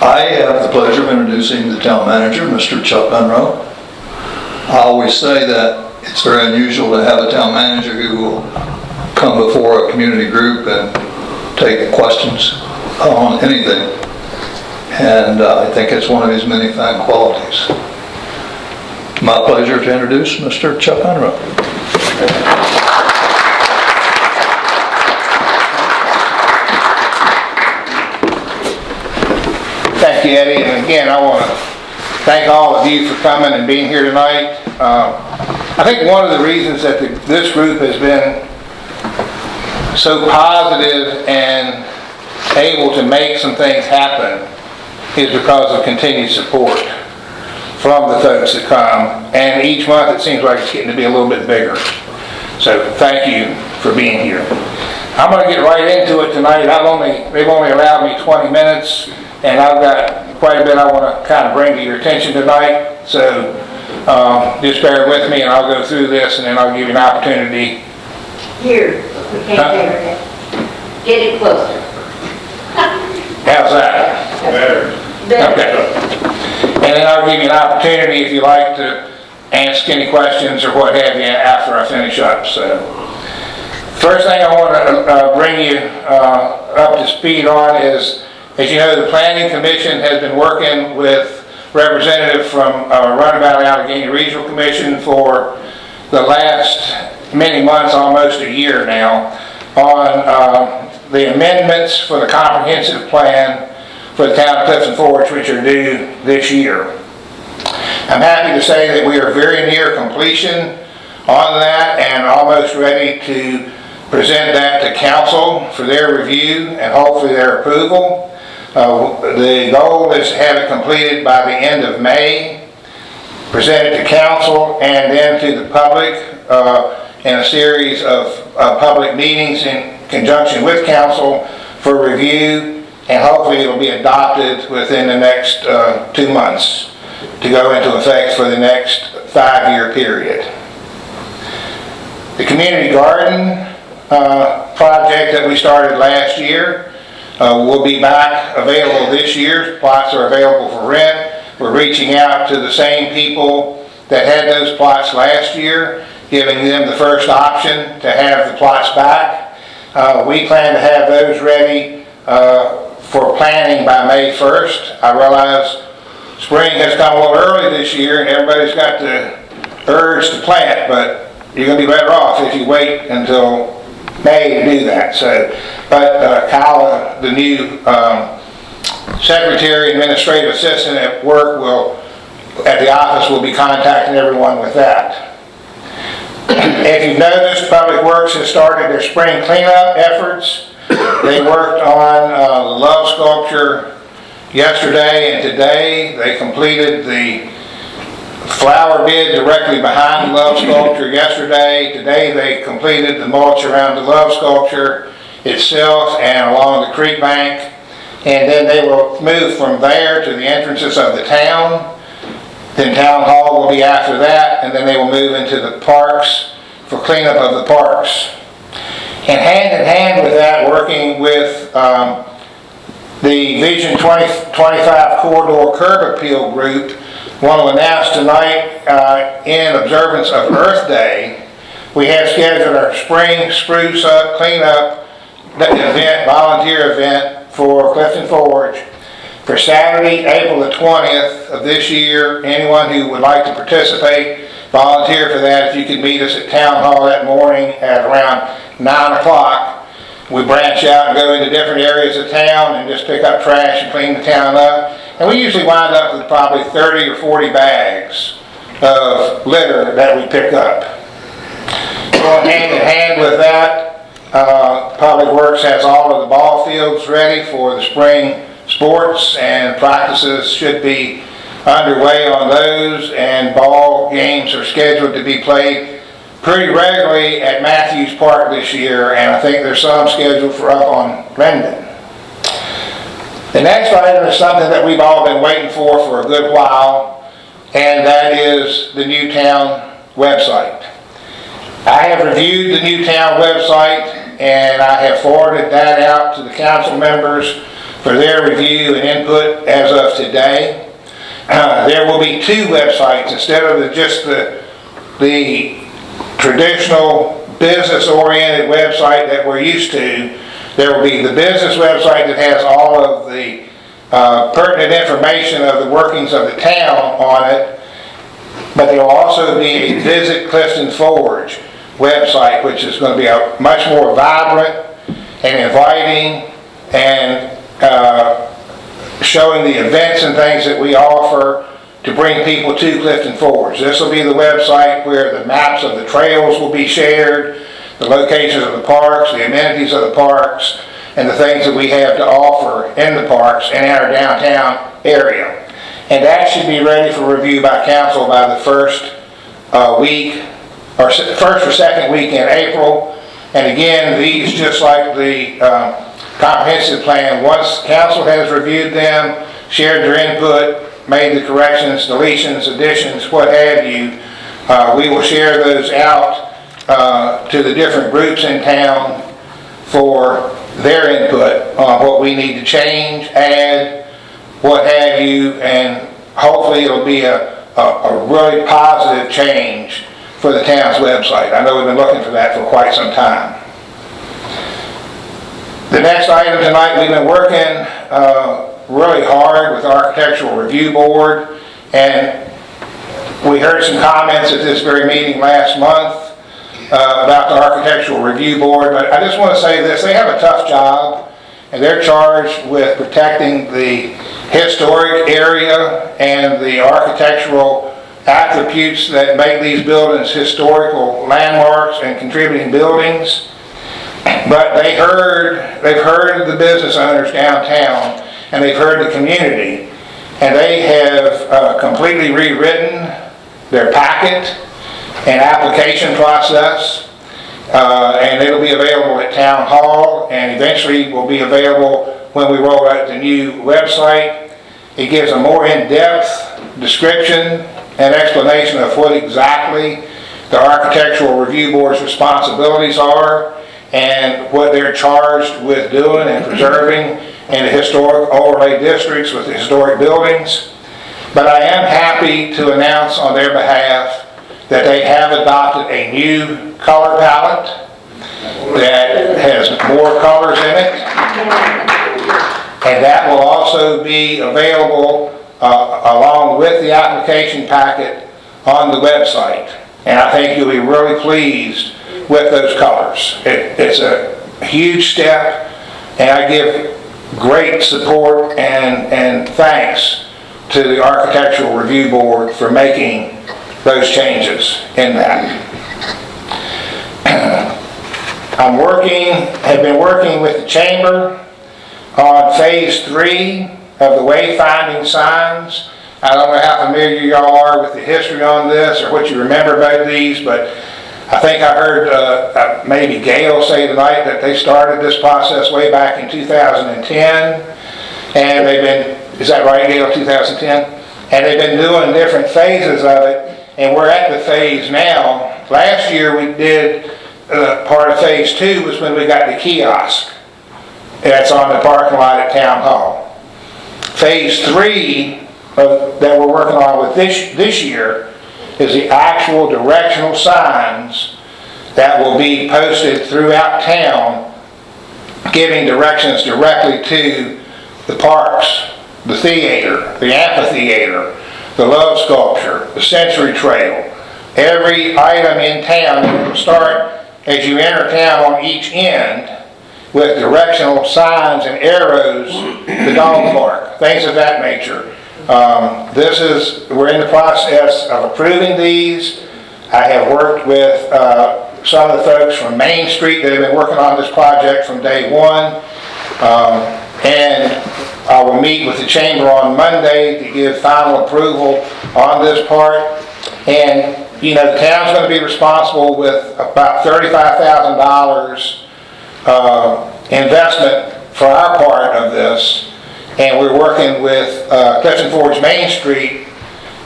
I have the pleasure of introducing the town manager, Mr. Chuck Unroe. I always say that it's very unusual to have a town manager who will come before a community group and take questions on anything. And I think it's one of his many fine qualities. My pleasure to introduce Mr. Chuck Unroe. Thank you, Eddie. And again, I want to thank all of you for coming and being here tonight. I think one of the reasons that this group has been so positive and able to make some things happen is because of continued support from the folks that come. And each month it seems like it's getting to be a little bit bigger. So thank you for being here. I'm going to get right into it tonight. They've only allowed me 20 minutes. And I've got quite a bit I want to kind of bring to your attention tonight. So just bear with me and I'll go through this and then I'll give you an opportunity. Here, we can't hear it. Get it closer. How's that? Better. Okay. And then I'll give you an opportunity if you like to ask any questions or what have you after I finish up. So first thing I want to bring you up to speed on is, as you know, the Planning Commission has been working with representatives from Runabout Allegheny Regional Commission for the last many months, almost a year now, on the amendments for the comprehensive plan for the town of Clifton Forge, which are due this year. I'm happy to say that we are very near completion on that and almost ready to present that to council for their review and hopefully their approval. The goal is to have it completed by the end of May, present it to council and then to the public in a series of public meetings in conjunction with council for review, and hopefully it will be adopted within the next 2 months to go into effect for the next 5-year period. The community garden project that we started last year will be back available this year. Plots are available for rent. We're reaching out to the same people that had those plots last year, giving them the first option to have the plots back. We plan to have those ready for planting by May 1st. I realize spring has come a little early this year and everybody's got the urge to plant, but you're going to be better off if you wait until May to do that. So, but Kyle, the new secretary, administrative assistant at work, at the office, will be contacting everyone with that. If you've noticed, Public Works has started their spring cleanup efforts. They worked on the love sculpture yesterday and today. They completed the flower bed directly behind the love sculpture yesterday. Today they completed the mulch around the love sculpture itself and along the creek bank. And then they will move from there to the entrances of the town. Then Town Hall will be after that, and then they will move into the parks for cleanup of the parks. And hand in hand with that, working with the Vision 2025 Corridor Curb Appeal Group, want to announce tonight, in observance of Earth Day, we have scheduled our spring spruce up, clean up event, volunteer event for Clifton Forge for Saturday, April the 20th of this year. Anyone who would like to participate, volunteer for that. If you could meet us at Town Hall that morning at around 9 o'clock. We branch out and go into different areas of town and just pick up trash and clean the town up. And we usually wind up with probably 30 or 40 bags of litter that we pick up. Going hand in hand with that, Public Works has all of the ball fields ready for the spring sports, and practices should be underway on those, and ball games are scheduled to be played pretty regularly at Matthews Park this year, and I think there's some scheduled for up on Rendon. The next item is something that we've all been waiting for a good while, and that is the new town website. I have reviewed the new town website, and I have forwarded that out to the council members for their review and input as of today. There will be 2 websites instead of just the traditional business-oriented website that we're used to. There will be the business website that has all of the pertinent information of the workings of the town on it, but there will also be a Visit Clifton Forge website, which is going to be a much more vibrant and inviting and showing the events and things that we offer to bring people to Clifton Forge. This will be the website where the maps of the trails will be shared, the locations of the parks, the amenities of the parks, and the things that we have to offer in the parks and in our downtown area. And that should be ready for review by council by the first or second week in April. And again, these, just like the comprehensive plan, once council has reviewed them, shared their input, made the corrections, deletions, additions, what have you, we will share those out to the different groups in town for their input on what we need to change, add, what have you, and hopefully it'll be a really positive change for the town's website. I know we've been looking for that for quite some time. The next item tonight, we've been working really hard with the Architectural Review Board, and we heard some comments at this very meeting last month about the Architectural Review Board, but I just want to say this: they have a tough job, and they're charged with protecting the historic area and the architectural attributes that make these buildings historical landmarks and contributing buildings. But they've heard the business owners downtown, and they've heard the community, and they have completely rewritten their packet and application process, and it'll be available at Town Hall, and eventually will be available when we roll out the new website. It gives a more in-depth description and explanation of what exactly the Architectural Review Board's responsibilities are and what they're charged with doing and preserving in the historic overlay districts with the historic buildings. But I am happy to announce on their behalf that they have adopted a new color palette that has more colors in it, and that will also be available along with the application packet on the website. And I think you'll be really pleased with those colors. It's a huge step, and I give great support and thanks to the Architectural Review Board for making those changes in that. Have been working with the Chamber on phase 3 of the wayfinding signs. I don't know how familiar y'all are with the history on this or what you remember about these, but I think I heard maybe Gail say tonight that they started this process way back in 2010, and they've been, is that right, Gail, 2010? And they've been doing different phases of it, and we're at the phase now. Last year we did part of phase 2 was when we got the kiosk. That's on the parking lot at Town Hall. Phase 3 that we're working on with this year is the actual directional signs that will be posted throughout town, giving directions directly to the parks, the theater, the amphitheater, the love sculpture, the Century Trail, every item in town. It will start as you enter town on each end with directional signs and arrows, the dog park, things of that nature. We're in the process of approving these. I have worked with some of the folks from Main Street that have been working on this project from day one. And I will meet with the Chamber on Monday to give final approval on this part. And, you know, the town's going to be responsible with about $35,000 investment for our part of this. And we're working with Clifton Forge Main Street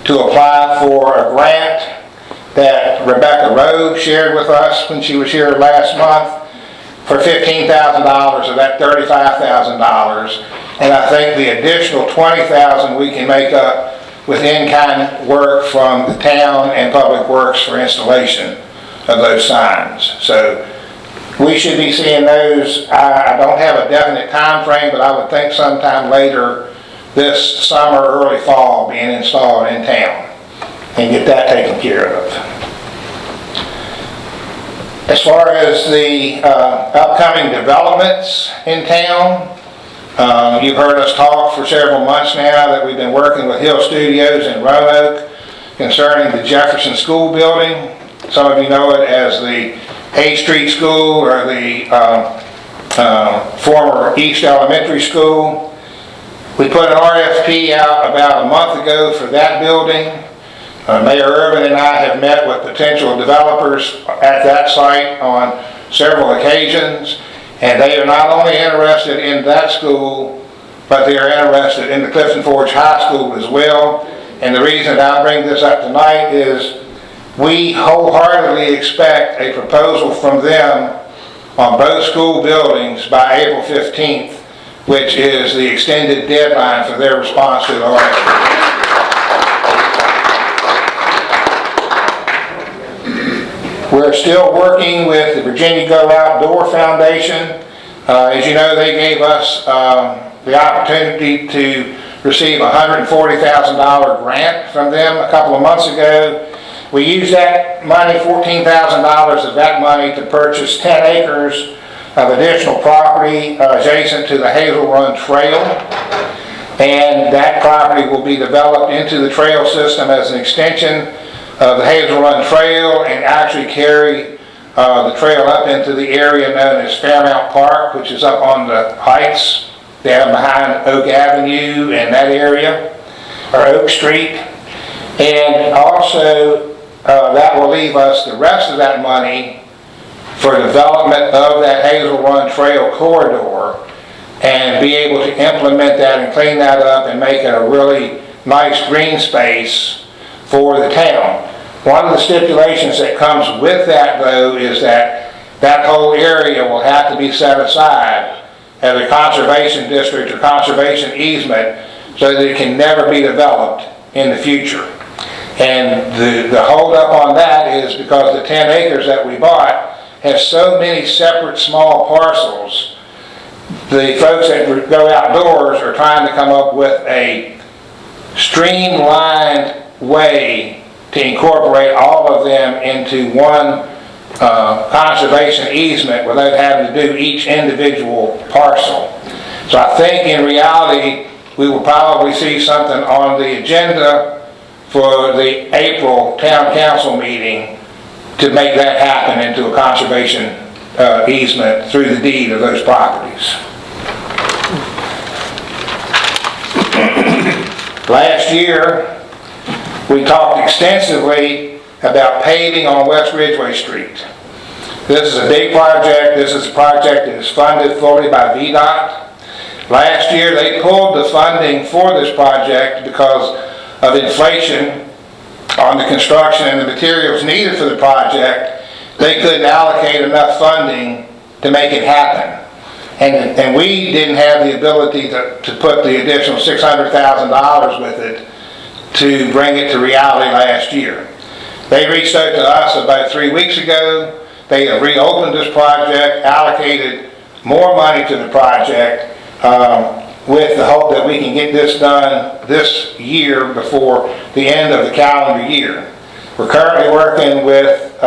to apply for a grant that Rebecca Rowe shared with us when she was here last month for $15,000 of that $35,000. And I think the additional $20,000 we can make up with in-kind work from the town and Public Works for installation of those signs. So we should be seeing those. I don't have a definite time frame, but I would think sometime later this summer, early fall, being installed in town and get that taken care of. As far as the upcoming developments in town, you've heard us talk for several months now that we've been working with Hill Studios in Roanoke concerning the Jefferson School building. Some of you know it as the A Street School or the former East Elementary School. We put an RFP out about a month ago for that building. Mayor Irvin and I have met with potential developers at that site on several occasions, and they are not only interested in that school, but they are interested in the Clifton Forge High School as well. And the reason I bring this up tonight is we wholeheartedly expect a proposal from them on both school buildings by April 15th, which is the extended deadline for their response to the RFP. We're still working with the Virginia Go Outdoor Foundation. As you know, they gave us the opportunity to receive a $140,000 grant from them a couple of months ago. We used that money, $14,000 of that money, to purchase 10 acres of additional property adjacent to the Hazel Run Trail. And that property will be developed into the trail system as an extension of the Hazel Run Trail and actually carry the trail up into the area known as Fairmount Park, which is up on the heights down behind Oak Avenue and that area, or Oak Street. And also that will leave us the rest of that money for development of that Hazel Run Trail corridor and be able to implement that and clean that up and make it a really nice green space for the town. One of the stipulations that comes with that, though, is that that whole area will have to be set aside as a conservation district or conservation easement so that it can never be developed in the future. And the hold up on that is because the 10 acres that we bought has so many separate small parcels. The folks that go outdoors are trying to come up with a streamlined way to incorporate all of them into one conservation easement without having to do each individual parcel. So I think in reality we will probably see something on the agenda for the April Town Council meeting to make that happen into a conservation easement through the deed of those properties. Last year we talked extensively about paving on West Ridgeway Street. This is a big project. This is a project that is funded fully by VDOT. Last year they pulled the funding for this project because of inflation on the construction and the materials needed for the project. They couldn't allocate enough funding to make it happen. And we didn't have the ability to put the additional $600,000 with it to bring it to reality last year. They reached out to us about 3 weeks ago. They have reopened this project, allocated more money to the project with the hope that we can get this done this year before the end of the calendar year. We're currently working with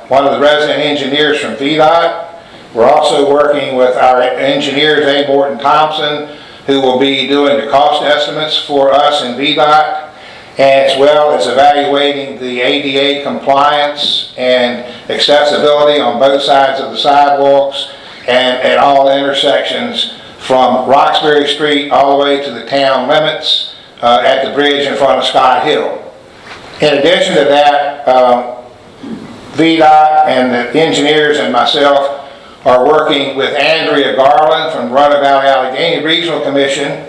one of the resident engineers from VDOT. We're also working with our engineers, A. Morton Thompson, who will be doing the cost estimates for us in VDOT, as well as evaluating the ADA compliance and accessibility on both sides of the sidewalks and at all intersections from Roxbury Street all the way to the town limits at the bridge in front of Scott Hill. In addition to that, VDOT and the engineers and myself are working with Andrea Garland from Roanoke Valley Allegheny Regional Commission,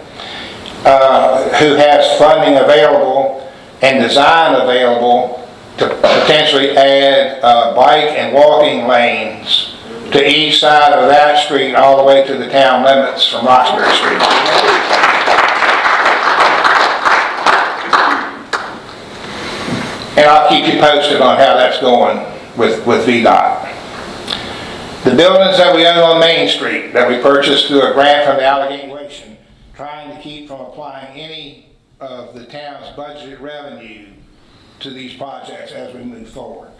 who has funding available and design available to potentially add bike and walking lanes to each side of that street all the way to the town limits from Roxbury Street. And I'll keep you posted on how that's going with VDOT. The buildings that we own on Main Street that we purchased through a grant from the Allegheny Nation, trying to keep from applying any of the town's budgeted revenue to these projects as we move forward.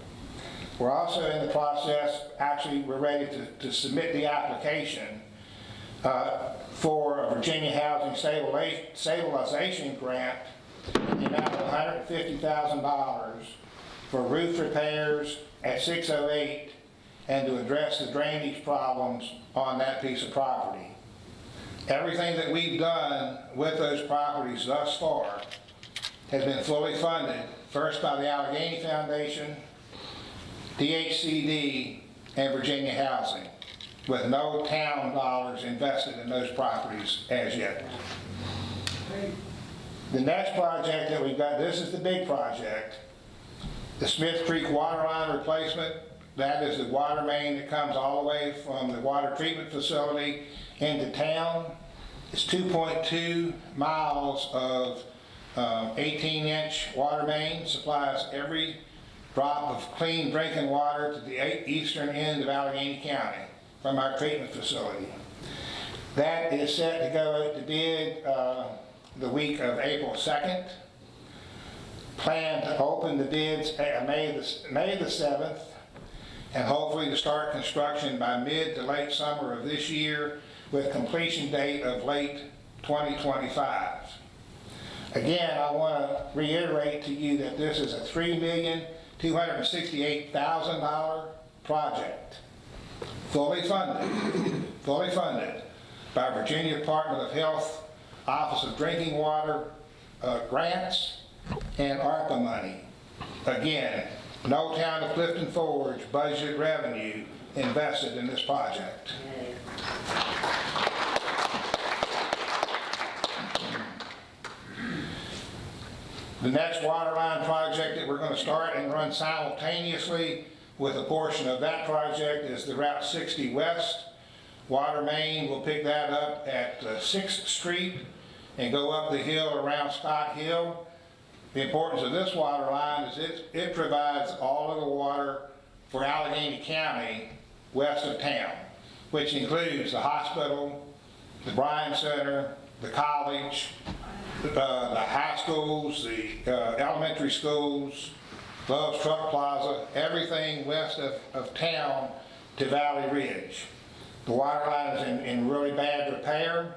We're also in the process, actually we're ready to submit the application for a Virginia Housing Stabilization Grant in the amount of $150,000 for roof repairs at 608 and to address the drainage problems on that piece of property. Everything that we've done with those properties thus far has been fully funded, first by the Allegheny Foundation, DHCD, and Virginia Housing, with no town dollars invested in those properties as yet. The next project that we've got, this is the big project, the Smith Creek water line replacement. That is the water main that comes all the way from the water treatment facility into town. It's 2.2 miles of 18-inch water main, supplies every drop of clean drinking water to the eastern end of Allegheny County from our treatment facility. That is set to go out to bid the week of April 2nd. Plan to open the bids May the 7th, and hopefully to start construction by mid to late summer of this year with completion date of late 2025. Again, I want to reiterate to you that this is a $3,268,000 project, fully funded by Virginia Department of Health, Office of Drinking Water grants, and ARPA money. Again, no town of Clifton Forge budgeted revenue invested in this project. The next water line project that we're going to start and run simultaneously with a portion of that project is the Route 60 West water main. We'll pick that up at 6th Street and go up the hill around Scott Hill. The importance of this water line is it provides all of the water for Allegheny County west of town, which includes the hospital, the Bryan Center, the college, the high schools, the elementary schools, Love's Truck Plaza, everything west of town to Valley Ridge. The water line is in really bad repair.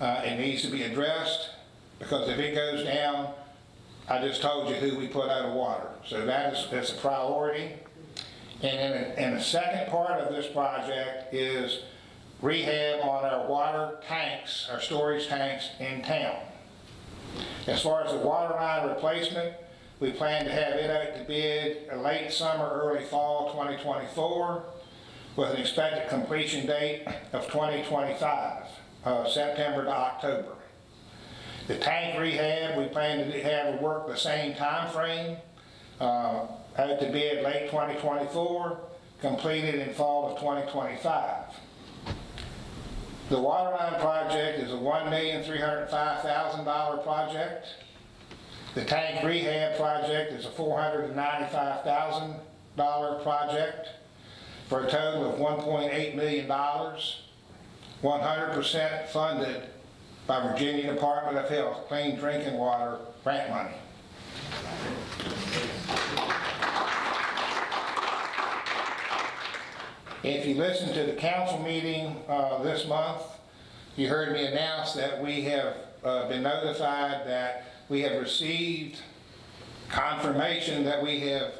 It needs to be addressed, because if it goes down, I just told you who we put out of water. So that's a priority. And the second part of this project is rehab on our water tanks, our storage tanks in town. As far as the water line replacement, we plan to have it out to bid late summer, early fall 2024, with an expected completion date of 2025, September to October. The tank rehab, we plan to have it work the same time frame, out to bid late 2024, completed in fall of 2025. The water line project is a $1,305,000 project. The tank rehab project is a $495,000 project for a total of $1.8 million, 100% funded by Virginia Department of Health Clean Drinking Water grant money. If you listen to the council meeting this month, you heard me announce that we have been notified that we have received confirmation that we have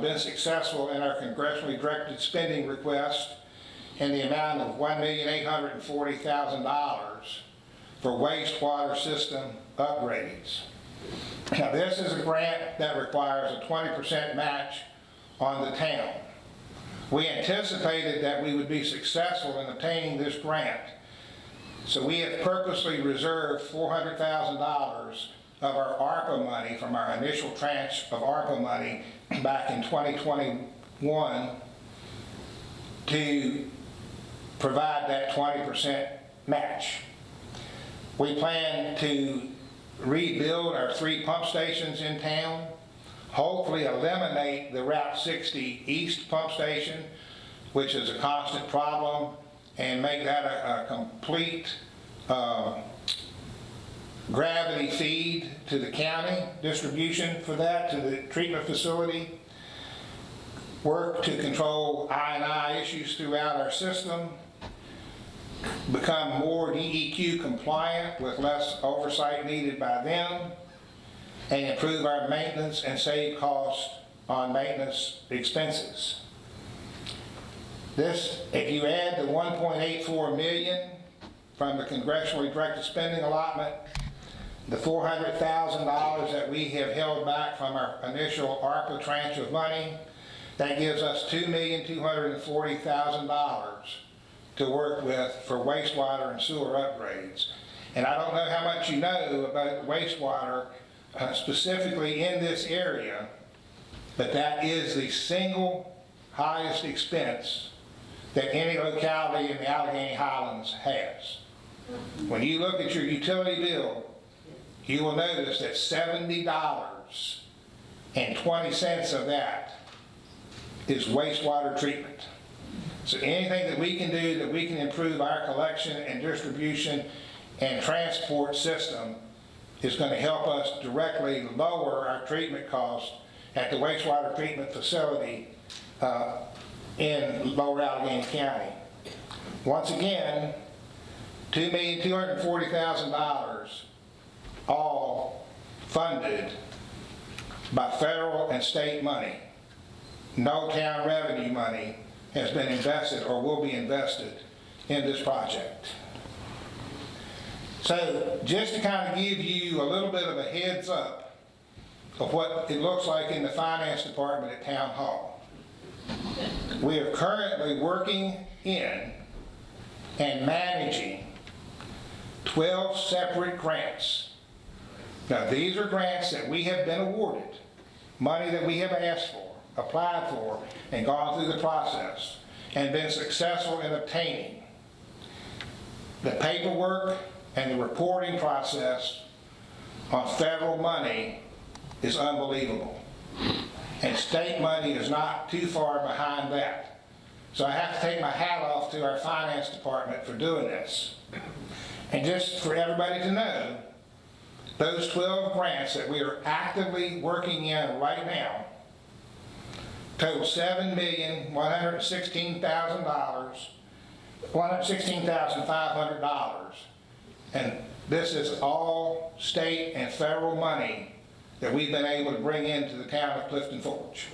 been successful in our congressionally directed spending request in the amount of $1,840,000 for wastewater system upgrades. Now, this is a grant that requires a 20% match on the town. We anticipated that we would be successful in obtaining this grant, so we have purposely reserved $400,000 of our ARPA money from our initial tranche of ARPA money back in 2021 to provide that 20% match. We plan to rebuild our 3 pump stations in town, hopefully eliminate the Route 60 East pump station, which is a constant problem, and make that a complete gravity feed to the county, distribution for that, to the treatment facility. Work to control I&I issues throughout our system, become more DEQ compliant with less oversight needed by them, and improve our maintenance and save costs on maintenance expenses. This, if you add the $1.84 million from the congressionally directed spending allotment, the $400,000 that we have held back from our initial ARPA tranche of money, that gives us $2,240,000 to work with for wastewater and sewer upgrades. And I don't know how much you know about wastewater specifically in this area, but that is the single highest expense that any locality in the Allegheny Highlands has. When you look at your utility bill, you will notice that $70.20 of that is wastewater treatment. So anything that we can do that we can improve our collection and distribution and transport system is going to help us directly lower our treatment costs at the wastewater treatment facility in Lower Allegheny County. Once again, $2,240,000, all funded by federal and state money. No town revenue money has been invested or will be invested in this project. So just to kind of give you a little bit of a heads up of what it looks like in the finance department at Town Hall. We are currently working in and managing 12 separate grants. Now these are grants that we have been awarded, money that we have asked for, applied for, and gone through the process and been successful in obtaining. The paperwork and the reporting process on federal money is unbelievable. And state money is not too far behind that. So I have to take my hat off to our finance department for doing this. And just for everybody to know, those 12 grants that we are actively working in right now total $116,500. And this is all state and federal money that we've been able to bring into the town of Clifton Forge.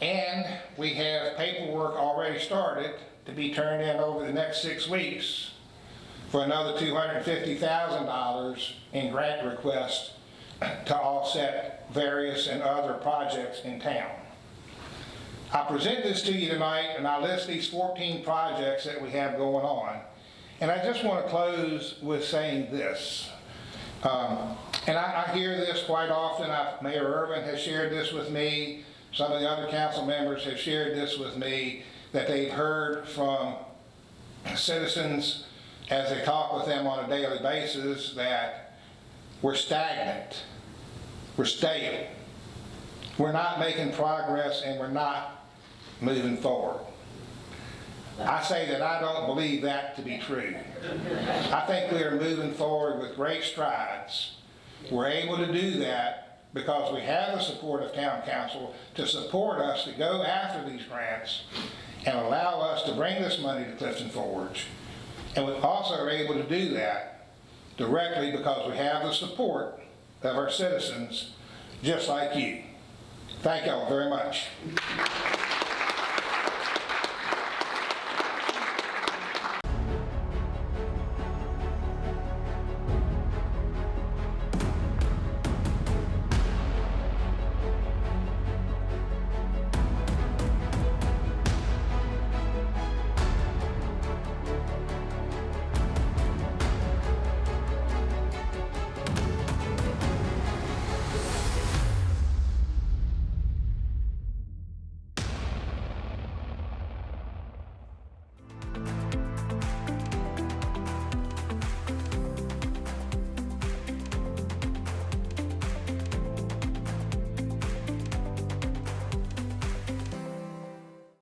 And we have paperwork already started to be turned in over the next 6 weeks for another $250,000 in grant requests to offset various and other projects in town. I present this to you tonight and I list these 14 projects that we have going on. And I just want to close with saying this. And I hear this quite often. Mayor Irvin has shared this with me. Some of the other council members have shared this with me, that they've heard from citizens as they talk with them on a daily basis that we're stagnant, we're stale, we're not making progress, and we're not moving forward. I say that I don't believe that to be true. I think we are moving forward with great strides. We're able to do that because we have the support of town council to support us to go after these grants and allow us to bring this money to Clifton Forge. And we also are able to do that directly because we have the support of our citizens just like you. Thank y'all very much.